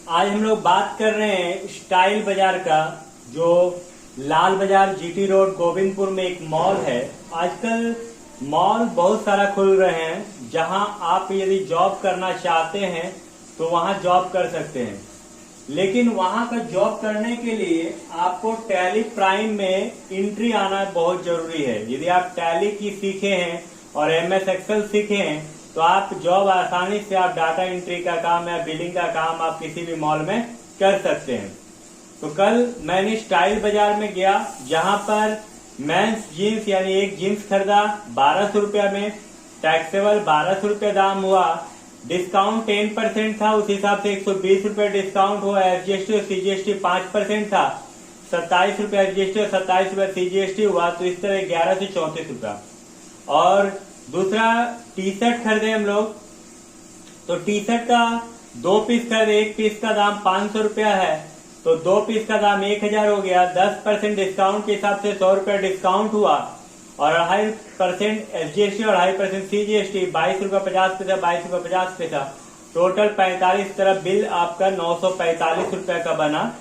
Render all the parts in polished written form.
आज हम लोग बात कर रहे हैं स्टाइल बाजार का, जो लाल बाजार जीटी रोड गोविंदपुर में एक मॉल है। आजकल मॉल बहुत सारा खुल रहे हैं, जहां आप यदि जॉब करना चाहते हैं तो वहां जॉब कर सकते हैं। लेकिन वहां का जॉब करने के लिए आपको टैली प्राइम में एंट्री आना बहुत जरूरी है। यदि आप टैली की सीखे हैं और एमएस एक्सेल सीखे हैं तो आप जॉब आसानी से आप डाटा एंट्री का काम या बिलिंग का काम आप किसी भी मॉल में कर सकते हैं। तो कल मैंने स्टाइल बाजार में गया, जहां पर मेंस जीन्स यानी एक जीन्स खरीदा 1200 रुपया में, टैक्सेबल 1200 रुपया दाम हुआ, डिस्काउंट 10% था, उस हिसाब से 120 रुपया डिस्काउंट हुआ। एसजीएसटी और सीजीएसटी 5% था, 27 रुपया एसजीएसटी और 27 रुपया सीजीएसटी हुआ। तो इस तरह 11 से 34 रुपया। और दूसरा टी शर्ट खरीदे हम लोग, तो टी शर्ट का 2 पीस खरीदे, एक पीस का दाम 500 रुपया है, तो 2 पीस का दाम 1000 हो गया। 10% डिस्काउंट के हिसाब से 100 रुपया डिस्काउंट हुआ और 2.5% एसजीएसटी और 2.5% सीजीएसटी, 22 रुपया 50 पैसा, 22 रुपया 50 पैसा, टोटल 45 तरफ बिल आपका 945 रुपया का बना।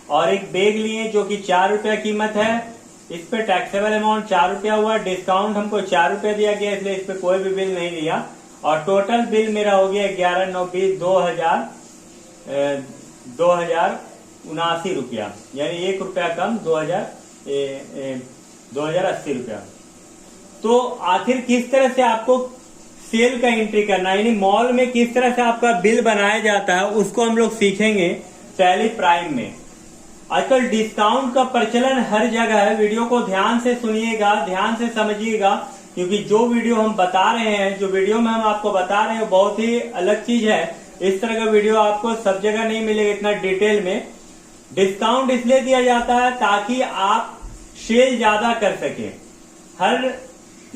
और एक बैग लिए जो कि 4 रुपया कीमत है, इस पे टैक्सेबल अमाउंट 4 रुपया हुआ, डिस्काउंट हमको 4 रुपया दिया गया, इसलिए इस पे कोई भी बिल नहीं दिया। और टोटल बिल मेरा हो गया 11,920 2,079 रुपया, यानी 1 रुपया कम 2,080 रुपया। तो आखिर किस तरह से आपको सेल का एंट्री करना है, यानी मॉल में किस तरह से आपका बिल बनाया जाता है, उसको हम लोग सीखेंगे टैली प्राइम में। आजकल डिस्काउंट का प्रचलन हर जगह है। वीडियो को ध्यान से सुनिएगा, ध्यान से समझिएगा, क्योंकि जो वीडियो हम बता रहे हैं, जो वीडियो में हम आपको बता रहे हैं, बहुत ही अलग चीज है। इस तरह का वीडियो आपको सब जगह नहीं मिलेगा इतना डिटेल में। डिस्काउंट इसलिए दिया जाता है ताकि आप सेल ज्यादा कर सके। हर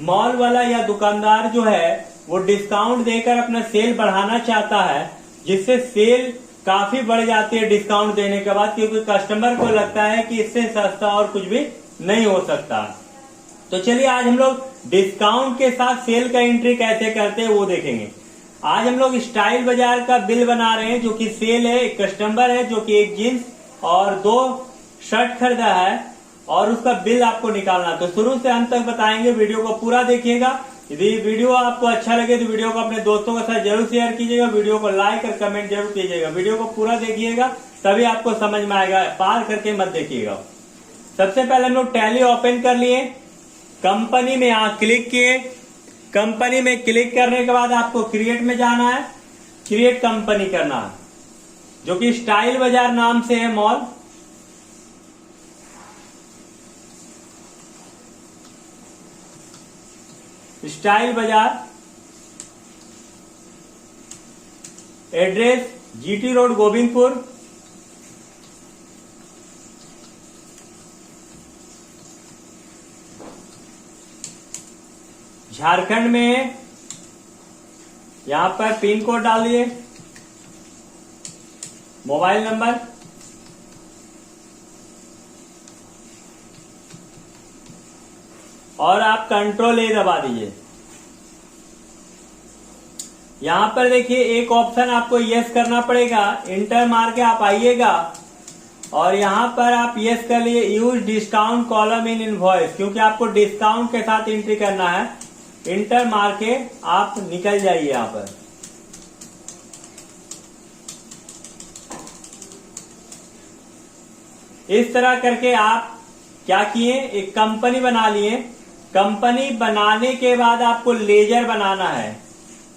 मॉल वाला या दुकानदार जो है वो डिस्काउंट देकर अपना सेल बढ़ाना चाहता है, जिससे सेल काफी बढ़ जाती है डिस्काउंट देने के बाद, क्योंकि कस्टमर को लगता है कि इससे सस्ता और कुछ भी नहीं हो सकता। तो चलिए आज हम लोग डिस्काउंट के साथ सेल का एंट्री कैसे करते हैं वो देखेंगे। आज हम लोग स्टाइल बाजार का बिल बना रहे हैं, जो कि सेल है। एक कस्टमर है जो कि एक जींस और 2 शर्ट खरीदा है और उसका बिल आपको निकालना। तो शुरू से अंत तक बताएंगे, वीडियो को पूरा देखिएगा। यदि वीडियो आपको अच्छा लगे तो वीडियो को अपने दोस्तों के साथ जरूर शेयर कीजिएगा, वीडियो को लाइक और कमेंट जरूर कीजिएगा। वीडियो को पूरा देखिएगा तभी आपको समझ में आएगा, पार करके मत देखिएगा। सबसे पहले हम लोग टैली ओपन कर लिए, कंपनी में यहाँ क्लिक किए। कंपनी में क्लिक करने के बाद आपको क्रिएट में जाना है, क्रिएट कंपनी करना है, जो कि स्टाइल बाजार नाम से है मॉल। स्टाइल बाजार, address GT road Govindpur, Jharkhand में। यहां पर पिन कोड डालिए, मोबाइल नंबर, और आप कंट्रोल ए दबा दीजिए। यहां पर देखिए एक ऑप्शन आपको यस करना पड़ेगा, इंटर मार के आप आइएगा और यहां पर आप यस कर लिए, use discount column in invoice, क्योंकि आपको डिस्काउंट के साथ एंट्री करना है। इंटर मार के आप निकल जाइए। यहां पर इस तरह करके आप क्या किए, एक कंपनी बना लिए। कंपनी बनाने के बाद आपको लेजर बनाना है।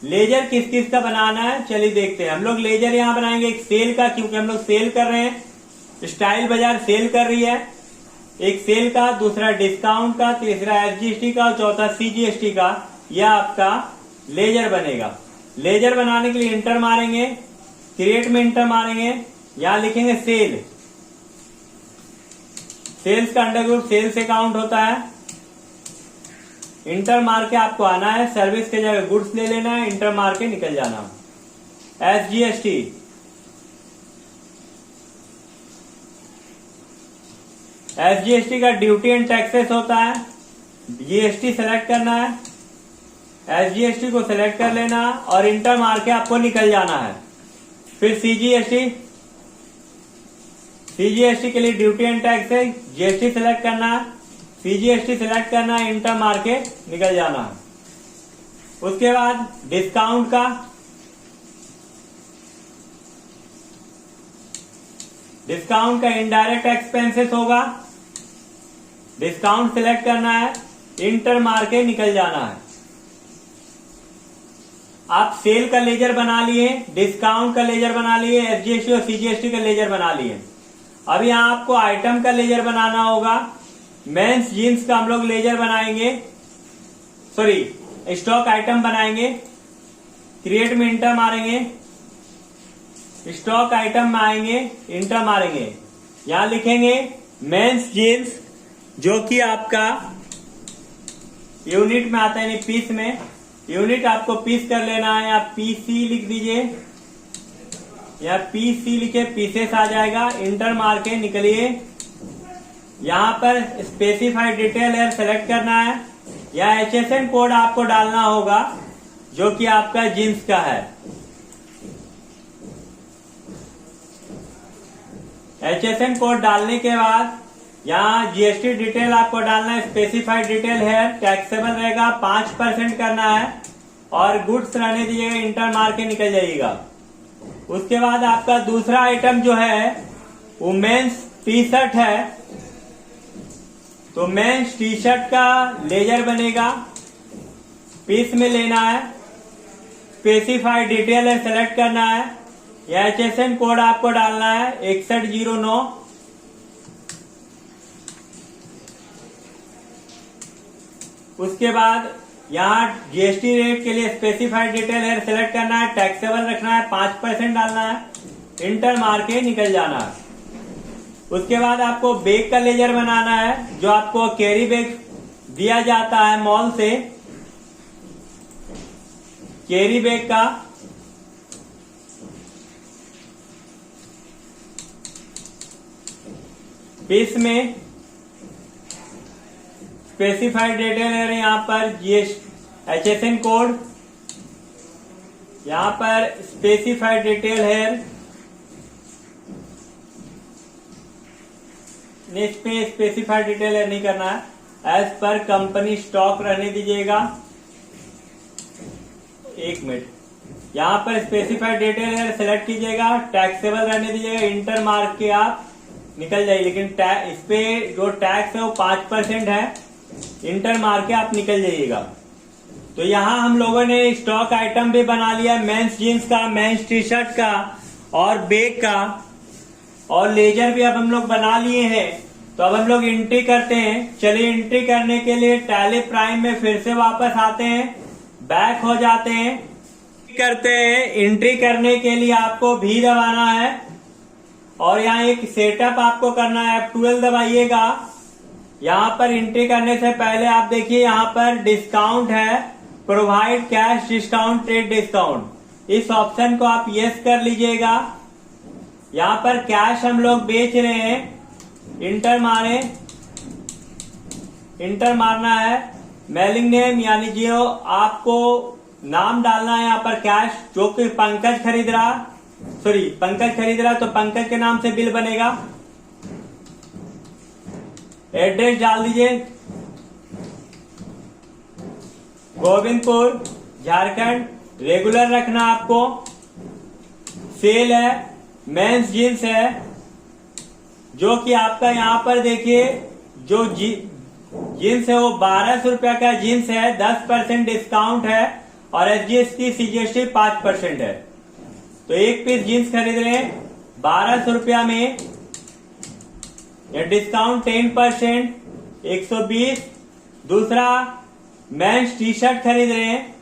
लेजर किस किस का बनाना है चलिए देखते हैं। हम लोग लेजर यहां बनाएंगे एक सेल का, क्योंकि हम लोग सेल कर रहे हैं, स्टाइल बाजार सेल कर रही है। एक सेल का, दूसरा डिस्काउंट का, तीसरा एसजीएसटी का और चौथा सीजीएसटी का। यह आपका लेजर बनेगा। लेजर बनाने के लिए इंटर मारेंगे, क्रिएट में इंटर मारेंगे, यहां लिखेंगे सेल। सेल्स का अंडर ग्रुप सेल से काउंट होता है। इंटर मार के आपको आना है, सर्विस के जगह गुड्स ले लेना है, इंटर मार के निकल जाना। एसजीएसटी, एसजीएसटी का ड्यूटी एंड टैक्सेस होता है। जीएसटी सेलेक्ट करना है, एसजीएसटी को सिलेक्ट कर लेना और इंटर मार के आपको निकल जाना है। फिर सीजीएसटी, सीजीएसटी के लिए ड्यूटी एंड टैक्स है, जीएसटी सिलेक्ट करना है, सीजीएसटी सिलेक्ट करना है, इंटर मार के निकल जाना है। उसके बाद डिस्काउंट का इनडायरेक्ट एक्सपेंसेस होगा, डिस्काउंट सिलेक्ट करना है, इंटर मार के निकल जाना है। आप सेल का लेजर बना लिए, डिस्काउंट का लेजर बना लिए, एसजीएसटी और सीजीएसटी का लेजर बना लिए। अब यहां आपको आइटम का लेजर बनाना होगा। मेंस जीन्स का हम लोग लेजर बनाएंगे, स्टॉक आइटम बनाएंगे। क्रिएट में इंटर मारेंगे, स्टॉक आइटम में आएंगे, इंटर मारेंगे। यहां लिखेंगे मेंस जीन्स, जो कि आपका यूनिट में आता है, यानी पीस में। यूनिट आपको पीस कर लेना है, आप पीसी लिख दीजिए, या पीसी लिखे पीसेस आ जाएगा। इंटर मार के निकलिए। यहां पर स्पेसिफाइड डिटेल है, सेलेक्ट करना है, या एचएसएन कोड आपको डालना होगा, जो कि आपका जींस का है। एचएसएन कोड डालने के बाद यहाँ जीएसटी डिटेल आपको डालना है। स्पेसिफाइड डिटेल है, टैक्सेबल रहेगा, 5% करना है, और गुड्स रहने दीजिएगा। इंटर मार के निकल जाइएगा। उसके बाद आपका दूसरा आइटम जो है वो मेंस टी शर्ट है, तो मेंस टी शर्ट का लेजर बनेगा, पीस में लेना है, स्पेसिफाइड डिटेल है, सेलेक्ट करना है, या एचएसएन कोड आपको डालना है 6109। उसके बाद यहाँ जीएसटी रेट के लिए स्पेसिफाइड डिटेल है, सेलेक्ट करना है, टैक्सेबल रखना है, 5% डालना है, इंटर मार के निकल जाना है। उसके बाद आपको बैग का लेजर बनाना है, जो आपको कैरी बैग दिया जाता है मॉल से। कैरी बैग का पीस में स्पेसिफाइड डिटेल है, यहाँ पर एचएसएन कोड, यहाँ पर स्पेसिफाइड डिटेल है, इसमें स्पेसिफाइड डिटेल है नहीं करना है, एज पर कंपनी स्टॉक रहने दीजिएगा। 1 मिनट। यहाँ पर स्पेसिफाइड डिटेल है, सेलेक्ट कीजिएगा, टैक्सेबल रहने दीजिएगा, इंटर मार के आप निकल जाइए। लेकिन इस पे जो टैक्स है वो 5% है, इंटर मार के आप निकल जाइएगा। तो यहाँ हम लोगों ने स्टॉक आइटम भी बना लिया, मेंस जीन्स का, मेंस टी शर्ट का, और बैग का, और लेजर भी अब हम लोग बना लिए हैं। तो अब हम लोग एंट्री करते हैं। चलिए, एंट्री करने के लिए टैली प्राइम में फिर से वापस आते हैं, बैक हो जाते हैं, करते हैं। एंट्री करने के लिए आपको भी दबाना है, और यहाँ एक सेटअप आपको करना है, F12 दबाइएगा। यहाँ पर एंट्री करने से पहले आप देखिए, यहाँ पर डिस्काउंट है, provide cash discount, trade discount, इस ऑप्शन को आप यस कर लीजिएगा। यहाँ पर कैश हम लोग बेच रहे हैं, इंटर मारे, इंटर मारना है। मेलिंग नेम यानी जो आपको नाम डालना है यहाँ पर कैश, जो कि पंकज खरीद रहा, तो पंकज के नाम से बिल बनेगा। एड्रेस डाल दीजिए, गोविंदपुर झारखंड, रेगुलर रखना आपको। सेल है, मेंस जीन्स है, जो कि आपका यहाँ पर देखिए, जो जीन्स है वो 1200 रुपया का जीन्स है, 10% डिस्काउंट है, और एसजीएसटी सीजीएसटी 5% है। तो एक पीस जीन्स खरीद रहे हैं 1200 रुपया में, या डिस्काउंट 10%, 120। दूसरा मेंस टी शर्ट खरीद रहे हैं,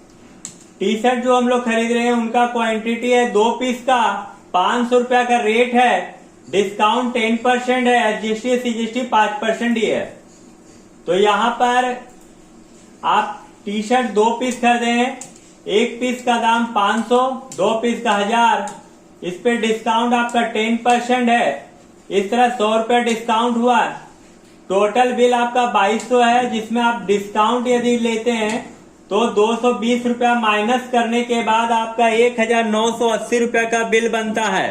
टी शर्ट जो हम लोग खरीद रहे हैं उनका क्वांटिटी है 2 पीस का, 500 रुपया का रेट है, डिस्काउंट 10% है, एसजीएसटी सीजीएसटी 5% ही है। तो यहाँ पर आप टी शर्ट 2 पीस खरीदे हैं, 1 पीस का दाम 500, 2 पीस का 1000, इस पे डिस्काउंट आपका 10% है। इस तरह 100 रुपया डिस्काउंट हुआ। टोटल बिल आपका 2200 है, जिसमें आप डिस्काउंट यदि लेते हैं तो 220 रुपया माइनस करने के बाद आपका 1980 रुपया का बिल बनता है।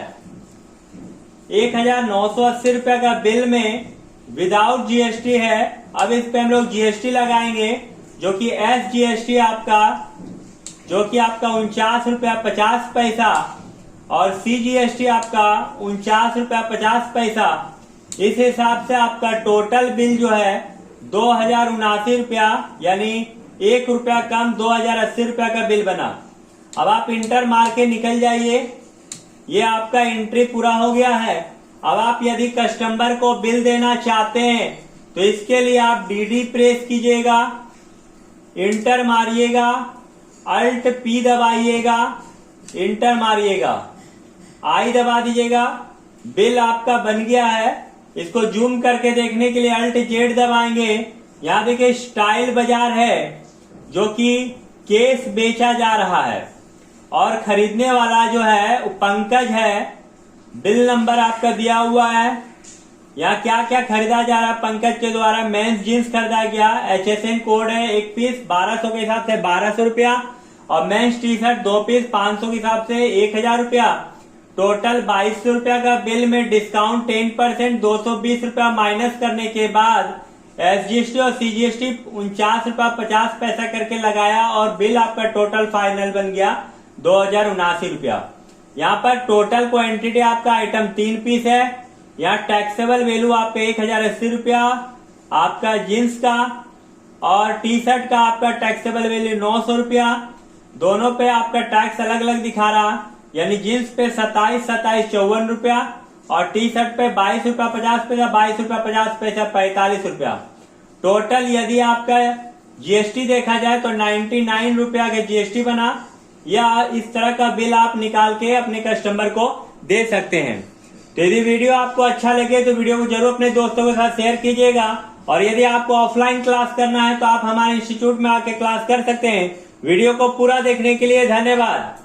₹1,980 का बिल में विदाउट जीएसटी है। अब इस पे हम लोग जीएसटी लगाएंगे जो कि SGST आपका ₹49.50 और CGST आपका ₹49.50। इस हिसाब से आपका टोटल बिल जो है ₹2,079 यानी ₹1 कम ₹2,080 का बिल बना। अब आप इंटर मार के निकल जाइए। ये आपका एंट्री पूरा हो गया है। अब आप यदि कस्टमर को बिल देना चाहते हैं तो इसके लिए आप DD प्रेस कीजिएगा, इंटर मारिएगा, Alt P दबाइएगा, इंटर मारिएगा, I दबा दीजिएगा। बिल आपका बन गया है। इसको जूम करके देखने के लिए Alt Z दबाएंगे। यहाँ देखिए स्टाइल बाजार है जो कि केस बेचा जा रहा है और खरीदने वाला जो है वो पंकज है। बिल नंबर आपका दिया हुआ है। यहाँ क्या क्या खरीदा जा रहा है पंकज के द्वारा। मेंस जींस खरीदा गया, HSN कोड है, 1 पीस 1200 के हिसाब से ₹1,200 और मेंस टी शर्ट 2 पीस 500 के हिसाब से ₹1,000। टोटल ₹2,200 का बिल में डिस्काउंट 10% ₹220 माइनस करने के बाद SGST और CGST ₹49.50 करके लगाया और बिल आपका टोटल फाइनल बन गया ₹2,079। यहाँ पर टोटल क्वांटिटी आपका आइटम 3 पीस है। यहाँ टैक्सेबल वैल्यू आपका ₹1,080 आपका जींस का और टी शर्ट का आपका टैक्सेबल वैल्यू ₹900। दोनों पे आपका टैक्स अलग अलग दिखा रहा, यानी जींस पे 27 ₹54 और टी शर्ट पे ₹22.50, ₹22.50, ₹45। टोटल यदि आपका GST देखा जाए तो ₹99 का GST बना। या इस तरह का बिल आप निकाल के अपने कस्टमर को दे सकते हैं। तो यदि वीडियो आपको अच्छा लगे तो वीडियो को जरूर अपने दोस्तों के साथ शेयर कीजिएगा और यदि आपको ऑफलाइन क्लास करना है तो आप हमारे इंस्टीट्यूट में आके क्लास कर सकते हैं। वीडियो को पूरा देखने के लिए धन्यवाद।